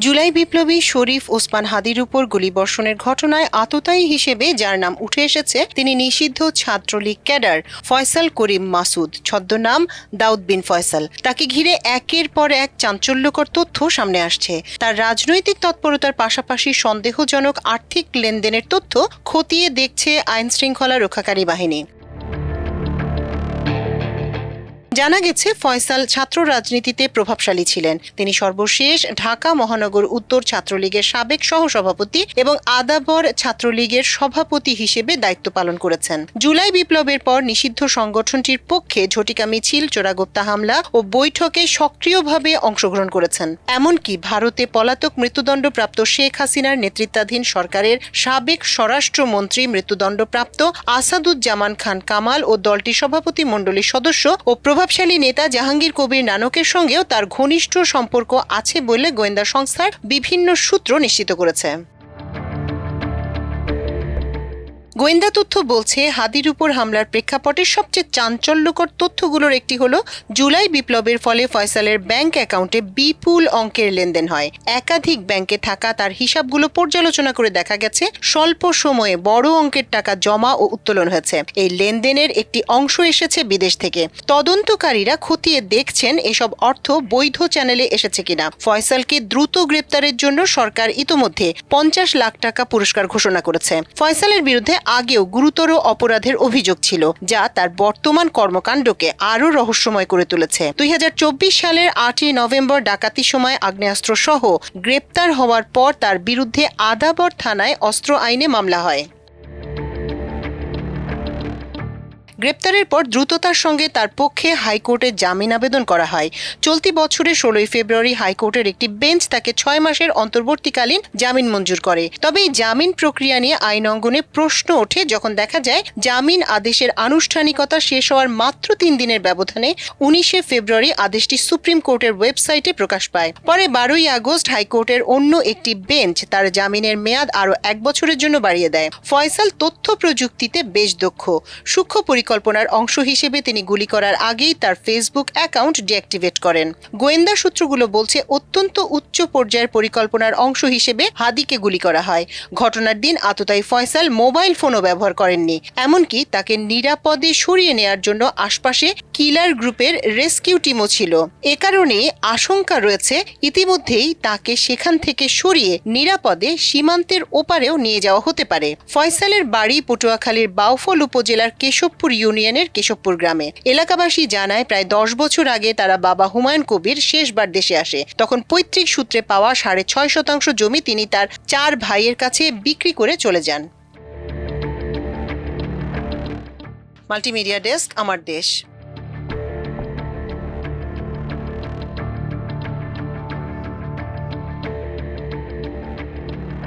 জুলাই বিপ্লবী শরীফ ওসমান হাদির উপর গুলিবর্ষণের ঘটনায় আততায়ী হিসেবে যার নাম উঠে এসেছে তিনি নিষিদ্ধ ছাত্রলীগ ক্যাডার ফয়সাল করিম মাসুদ, ছদ্মনাম দাউদ বিন ফয়সাল। তাকে ঘিরে একের পর এক চাঞ্চল্যকর তথ্য সামনে আসছে। তার রাজনৈতিক তৎপরতার পাশাপাশি সন্দেহজনক আর্থিক লেনদেনের তথ্য খতিয়ে দেখছে আইনশৃঙ্খলা রক্ষাকারী বাহিনী। জানা গেছে ফয়সাল ছাত্র রাজনীতিতে প্রভাবশালী ছিলেন। তিনি সর্বশেষ ঢাকা মহানগর উত্তর ছাত্রলীগের সাবেক সহসভাপতি এবং আদাবর ছাত্রলীগের সভাপতি হিসেবে দায়িত্ব পালন করেছেন। জুলাই বিপ্লবের পর নিষিদ্ধ সংগঠনটির পক্ষে ঝটিকা মিছিল, চোরাগোপ্তা হামলা ও বৈঠকে সক্রিয়ভাবে অংশগ্রহণ করেছেন। এমনকি ভারতে পলাতক মৃত্যুদণ্ডপ্রাপ্ত শেখ হাসিনার নেতৃত্বাধীন সরকারের সাবেক স্বরাষ্ট্রমন্ত্রী, মৃত্যুদণ্ডপ্রাপ্ত আসাদুজ্জামান খান কামাল ও দলটির সভাপতি মণ্ডলীর সদস্য ও প্রভাবশালী নেতা জাহাঙ্গীর কবির নানকের সঙ্গেও তার ঘনিষ্ঠ সম্পর্ক আছে বলে গোয়েন্দা সংস্থার বিভিন্ন সূত্র নিশ্চিত করেছে। গোয়েন্দা তথ্য বলছে, হাদির উপর হামলার প্রেক্ষাপটে সবচেয়ে চাঞ্চল্যকর তথ্যগুলোর একটি হলো জুলাই বিপ্লবের ফলে ফয়সালের ব্যাংক অ্যাকাউন্টে বিপুল অঙ্কের লেনদেন হয়। একাধিক ব্যাংকে থাকা তার হিসাবগুলো পর্যালোচনা করে দেখা গেছে স্বল্প সময়ে বড় অঙ্কের টাকা জমা ও উত্তোলন হয়েছে। এই লেনদেনের একটি অংশ এসেছে বিদেশ থেকে। তদন্তকারীরা খতিয়ে দেখছেন এসব অর্থ বৈধ চ্যানেলে এসেছে কিনা। ফয়সালকে দ্রুত গ্রেপ্তারের জন্য সরকার ইতোমধ্যে 50 লাখ টাকা পুরস্কার ঘোষণা করেছে। ফয়সালের বিরুদ্ধে আগেও গুরুতর অপরাধের অভিযোগ ছিল, যা তার বর্তমান কর্মকাণ্ডকে আরও রহস্যময় করে তুলেছে। 2024 সালের 8 নভেম্বর ডাকাতির সময় আগ্নেয়াস্ত্র সহ গ্রেপ্তার হওয়ার পর তার বিরুদ্ধে আদাবর থানায় অস্ত্র আইনে মামলা হয়। গ্রেপ্তারের পর দ্রুততার সঙ্গে তার পক্ষে হাইকোর্টে জামিন আবেদন করা হয়। চলতি বছরের 16 ফেব্রুয়ারি হাইকোর্টের একটি বেঞ্চ তাকে 6 মাসের অন্তর্বর্তীকালীন জামিন মঞ্জুর করে। তবে এই জামিন প্রক্রিয়া নিয়ে আইন অঙ্গনে প্রশ্ন ওঠে যখন দেখা যায় জামিন আদেশের আনুষ্ঠানিকতা শেষ হওয়ার মাত্র 3 দিনের ব্যবধানে 19 ফেব্রুয়ারি আদেশটি সুপ্রিম কোর্টের ওয়েবসাইটে প্রকাশ পায়। পরে 12 আগস্ট হাইকোর্টের অন্য একটি বেঞ্চ তার জামিনের মেয়াদ আরও 1 বছরের জন্য বাড়িয়ে দেয়। ফয়সাল তথ্য প্রযুক্তিতে বেশ দক্ষ। সূক্ষ্ম পরিকল্পনার অংশ হিসেবে তিনি গুলি করার আগেই তার ফেসবুক অ্যাকাউন্ট ডিঅ্যাক্টিভেট করেন। গোয়েন্দা সূত্রগুলো বলছে অত্যন্ত উচ্চ পর্যায়ের পরিকল্পনার অংশ হিসেবে হাদিকে গুলি করা হয়। ঘটনার দিন আততায়ী ফয়সাল মোবাইল ফোনও ব্যবহার করেননি। এমনকি তাকে নিরাপদে সরিয়ে নেয়ার জন্য আশপাশে কিলার গ্রুপের রেস্কিউ টিমও ছিল। এ কারণে আশঙ্কা রয়েছে ইতিমধ্যেই তাকে সেখান থেকে সরিয়ে নিরাপদে সীমান্তের ওপারেও নিয়ে যাওয়া হতে পারে। ফয়সালের বাড়ি পটুয়াখালীর বাউফল উপজেলার কেশবপুর ইউনিয়নের কেশবপুর গ্রামে। এলাকাবাসী জানায় প্রায় 10 বছর আগে তারা বাবা হুমায়ুন কবির শেষবার দেশে আসে। তখন পৈতৃক সূত্রে পাওয়া 6.5% জমি তিনি তার 4 ভাইয়ের কাছে বিক্রি করে চলে যান। মাল্টিমিডিয়া ডেস্ক, আমার দেশ।